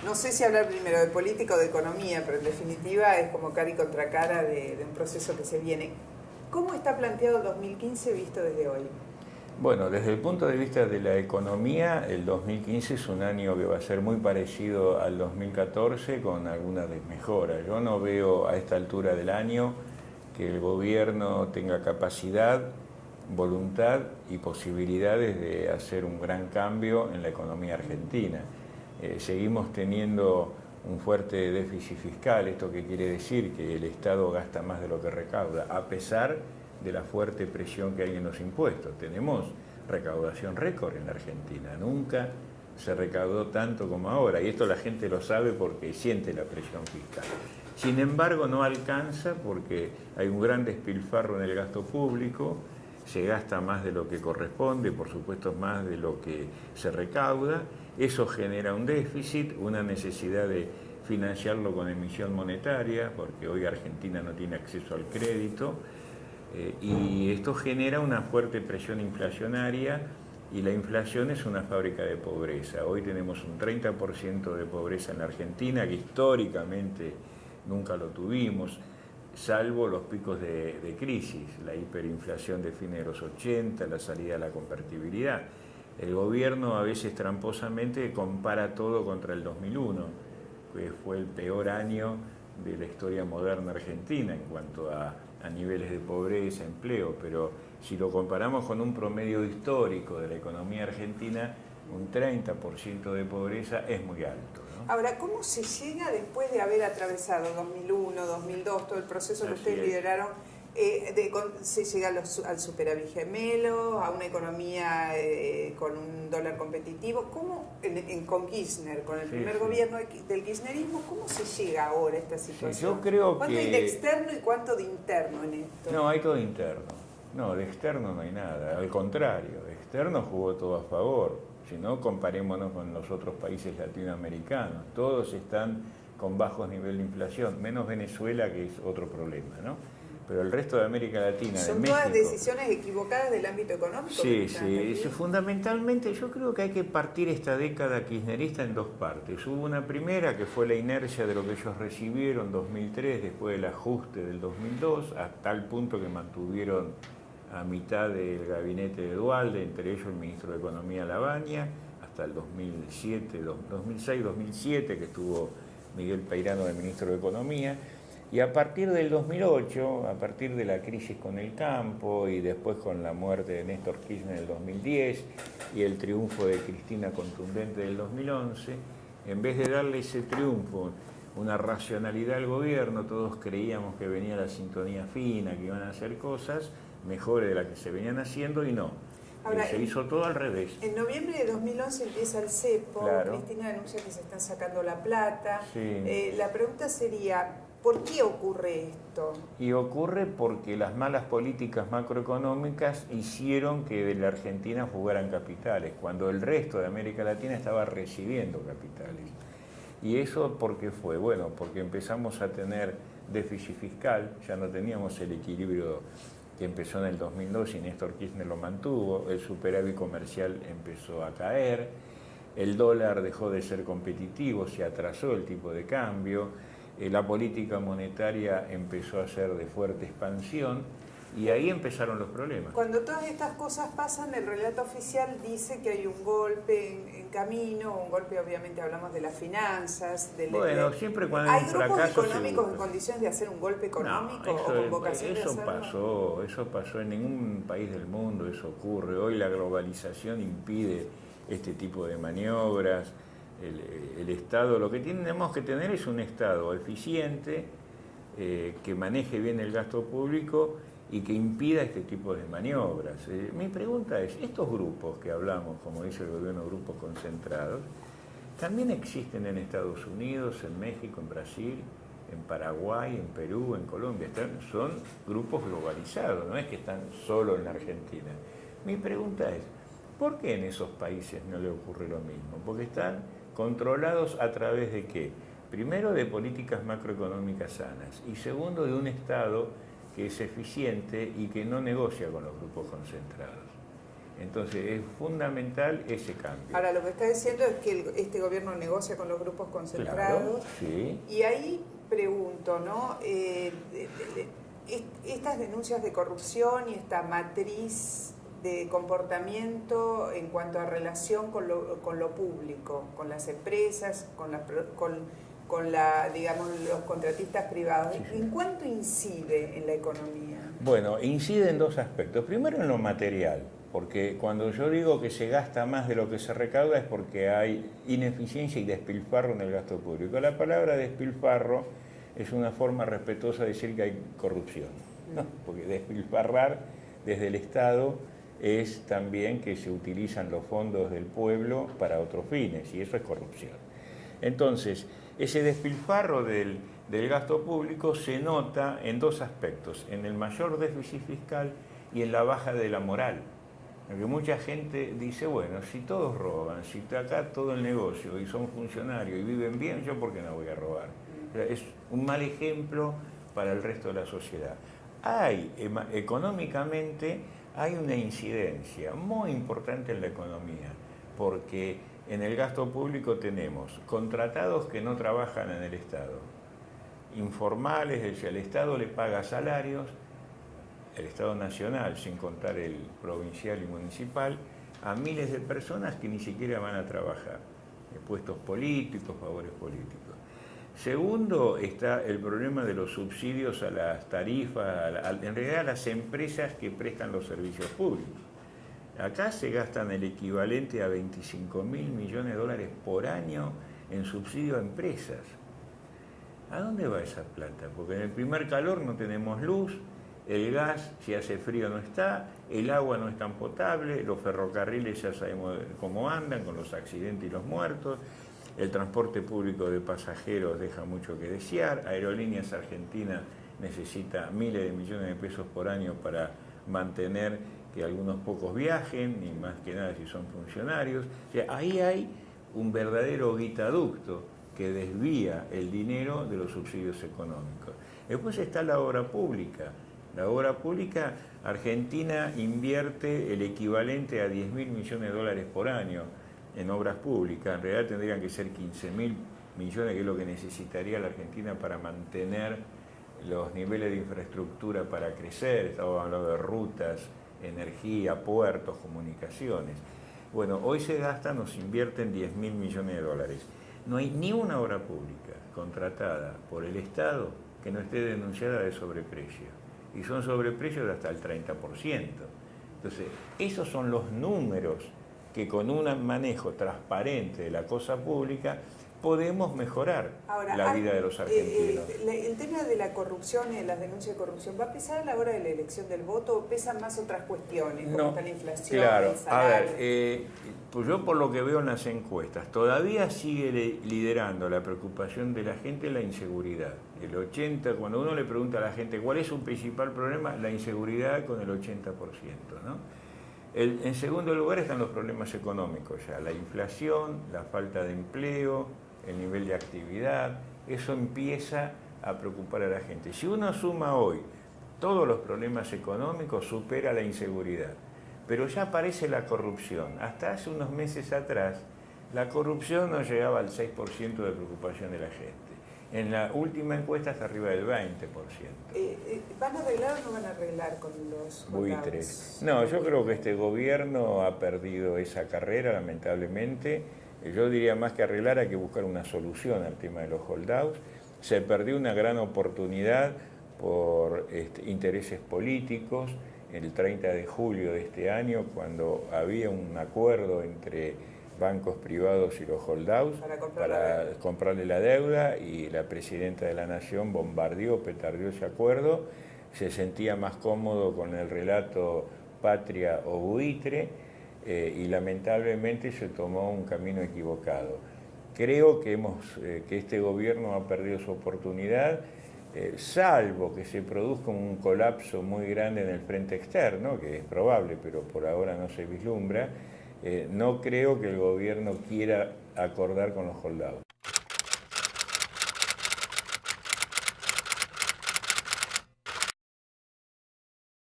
no sé si hablar primero de política o de economía, pero en definitiva es como cara y contra cara de un proceso que se viene. ¿Cómo está planteado el 2015 visto desde hoy? Bueno, desde el punto de vista de la economía, el 2015 es un año que va a ser muy parecido al 2014 con algunas desmejoras. Yo no veo a esta altura del año que el gobierno tenga capacidad, voluntad y posibilidades de hacer un gran cambio en la economía argentina. Seguimos teniendo un fuerte déficit fiscal, esto que quiere decir que el Estado gasta más de lo que recauda, a pesar de la fuerte presión que hay en los impuestos. Tenemos recaudación récord en la Argentina, nunca se recaudó tanto como ahora, y esto la gente lo sabe porque siente la presión fiscal. Sin embargo, no alcanza porque hay un gran despilfarro en el gasto público, se gasta más de lo que corresponde, por supuesto más de lo que se recauda, eso genera un déficit, una necesidad de financiarlo con emisión monetaria, porque hoy Argentina no tiene acceso al crédito, y esto genera una fuerte presión inflacionaria, y la inflación es una fábrica de pobreza. Hoy tenemos un 30% de pobreza en la Argentina, que históricamente nunca lo tuvimos, salvo los picos de crisis, la hiperinflación de fines de los 80, la salida de la convertibilidad. El gobierno a veces tramposamente compara todo contra el 2001, que fue el peor año de la historia moderna argentina en cuanto a niveles de pobreza, empleo, pero si lo comparamos con un promedio histórico de la economía argentina, un 30% de pobreza es muy alto, ¿no? Ahora, ¿cómo se llega después de haber atravesado 2001, 2002, todo el proceso que ustedes lideraron? Se llega al superávit gemelo, a una economía con un dólar competitivo. ¿Cómo, con Kirchner, con el primer gobierno del kirchnerismo, cómo se llega ahora a esta situación? Yo creo ¿Cuánto hay de externo y cuánto de interno en esto? No, hay todo interno. No, de externo no hay nada. Al contrario, de externo jugó todo a favor. Si no, comparémonos con los otros países latinoamericanos. Todos están con bajos niveles de inflación, menos Venezuela, que es otro problema, ¿no? Pero el resto de América Latina, ¿Son de todas México, decisiones equivocadas del ámbito económico? Sí, fundamentalmente yo creo que hay que partir esta década kirchnerista en dos partes. Hubo una primera que fue la inercia de lo que ellos recibieron en 2003, después del ajuste del 2002, a tal punto que mantuvieron a mitad del gabinete de Duhalde, entre ellos el ministro de Economía Lavagna, hasta el 2006-2007, que estuvo Miguel Peirano de ministro de Economía. Y a partir del 2008, a partir de la crisis con el campo y después con la muerte de Néstor Kirchner en el 2010 y el triunfo de Cristina contundente del 2011, en vez de darle ese triunfo, una racionalidad al gobierno, todos creíamos que venía la sintonía fina, que iban a hacer cosas mejores de las que se venían haciendo y no. Ahora, se hizo todo al revés. En noviembre de 2011 empieza el cepo, claro. Cristina denuncia que se están sacando la plata. Sí. La pregunta sería, ¿por qué ocurre esto? Y ocurre porque las malas políticas macroeconómicas hicieron que de la Argentina fugaran capitales, cuando el resto de América Latina estaba recibiendo capitales. ¿Y eso por qué fue? Bueno, porque empezamos a tener déficit fiscal, ya no teníamos el equilibrio que empezó en el 2002 y Néstor Kirchner lo mantuvo, el superávit comercial empezó a caer, el dólar dejó de ser competitivo, se atrasó el tipo de cambio, la política monetaria empezó a ser de fuerte expansión y ahí empezaron los problemas. Cuando todas estas cosas pasan, el relato oficial dice que hay un golpe en camino, un golpe, obviamente hablamos de las finanzas, bueno, siempre cuando hay un fracaso... ¿Hay grupos económicos en condiciones de hacer un golpe económico no, o con vocación de hacerlo? Eso pasó en ningún país del mundo, eso ocurre. Hoy la globalización impide este tipo de maniobras. El Estado, lo que tenemos que tener es un Estado eficiente, que maneje bien el gasto público y que impida este tipo de maniobras. Mi pregunta es, estos grupos que hablamos, como dice el gobierno, grupos concentrados, también existen en Estados Unidos, en México, en Brasil, en Paraguay, en Perú, en Colombia. Son grupos globalizados, no es que están solo en la Argentina. Mi pregunta es, ¿por qué en esos países no le ocurre lo mismo? Porque están controlados a través de ¿qué? Primero, de políticas macroeconómicas sanas y segundo, de un Estado que es eficiente y que no negocia con los grupos concentrados. Entonces es fundamental ese cambio. Ahora, lo que está diciendo es que este gobierno negocia con los grupos concentrados. Claro, sí. Y ahí pregunto, ¿no? Estas denuncias de corrupción y esta matriz de comportamiento en cuanto a relación con lo público, con las empresas, digamos, los contratistas privados, Sí, sí. ¿En cuánto incide en la economía? Bueno, incide en dos aspectos. Primero en lo material, porque cuando yo digo que se gasta más de lo que se recauda es porque hay ineficiencia y despilfarro en el gasto público. La palabra despilfarro es una forma respetuosa de decir que hay corrupción, ¿no? Porque despilfarrar desde el Estado es también que se utilizan los fondos del pueblo para otros fines, y eso es corrupción. Entonces, ese despilfarro del gasto público se nota en dos aspectos, en el mayor déficit fiscal y en la baja de la moral. Porque mucha gente dice, bueno, si todos roban, si está acá todo el negocio y son funcionarios y viven bien, ¿yo por qué no voy a robar? O sea, es un mal ejemplo para el resto de la sociedad. Económicamente hay una incidencia muy importante en la economía, porque en el gasto público tenemos contratados que no trabajan en el Estado, informales, es decir, el Estado le paga salarios, el Estado nacional, sin contar el provincial y municipal, a miles de personas que ni siquiera van a trabajar, puestos políticos, favores políticos. Segundo, está el problema de los subsidios a las tarifas, en realidad a las empresas que prestan los servicios públicos. Acá se gastan el equivalente a 25.000 millones de dólares por año en subsidio a empresas. ¿A dónde va esa plata? Porque en el primer calor no tenemos luz, el gas, si hace frío, no está, el agua no es tan potable, los ferrocarriles ya sabemos cómo andan, con los accidentes y los muertos, el transporte público de pasajeros deja mucho que desear, Aerolíneas Argentinas necesita miles de millones de pesos por año para mantener que algunos pocos viajen, ni más que nada si son funcionarios. O sea, ahí hay un verdadero guitaducto que desvía el dinero de los subsidios económicos. Después está la obra pública. La obra pública, Argentina invierte el equivalente a 10.000 millones de dólares por año en obras públicas. En realidad tendrían que ser 15.000 millones, que es lo que necesitaría la Argentina para mantener los niveles de infraestructura para crecer. Estamos hablando de rutas, energía, puertos, comunicaciones. Bueno, hoy se gastan o se invierten 10.000 millones de dólares. No hay ni una obra pública contratada por el Estado que no esté denunciada de sobreprecio. Y son sobreprecios de hasta el 30%. Entonces, esos son los números que con un manejo transparente de la cosa pública podemos mejorar la vida de los argentinos. El tema de la corrupción y de las denuncias de corrupción, ¿va a pesar a la hora de la elección del voto o pesan más otras cuestiones, como está la inflación, claro, el salario? A ver, pues yo por lo que veo en las encuestas, todavía sigue liderando la preocupación de la gente la inseguridad. El 80%, cuando uno le pregunta a la gente cuál es su principal problema, la inseguridad con el 80%, ¿no? En segundo lugar están los problemas económicos ya, la inflación, la falta de empleo, el nivel de actividad, eso empieza a preocupar a la gente. Si uno suma hoy todos los problemas económicos, supera la inseguridad. Pero ya aparece la corrupción. Hasta hace unos meses atrás, la corrupción no llegaba al 6% de preocupación de la gente. En la última encuesta está arriba del 20%. ¿Van a arreglar o no van a arreglar con los buitres? No, yo creo que este gobierno ha perdido esa carrera, lamentablemente. Yo diría más que arreglar, hay que buscar una solución al tema de los holdouts. Se perdió una gran oportunidad por intereses políticos. El 30 de julio de este año, cuando había un acuerdo entre bancos privados y los holdouts para comprarle la deuda, y la presidenta de la Nación petardeó ese acuerdo, se sentía más cómodo con el relato patria o buitre, y lamentablemente se tomó un camino equivocado. Creo que este gobierno ha perdido su oportunidad, salvo que se produzca un colapso muy grande en el frente externo, que es probable, pero por ahora no se vislumbra. No creo que el gobierno quiera acordar con los holdouts.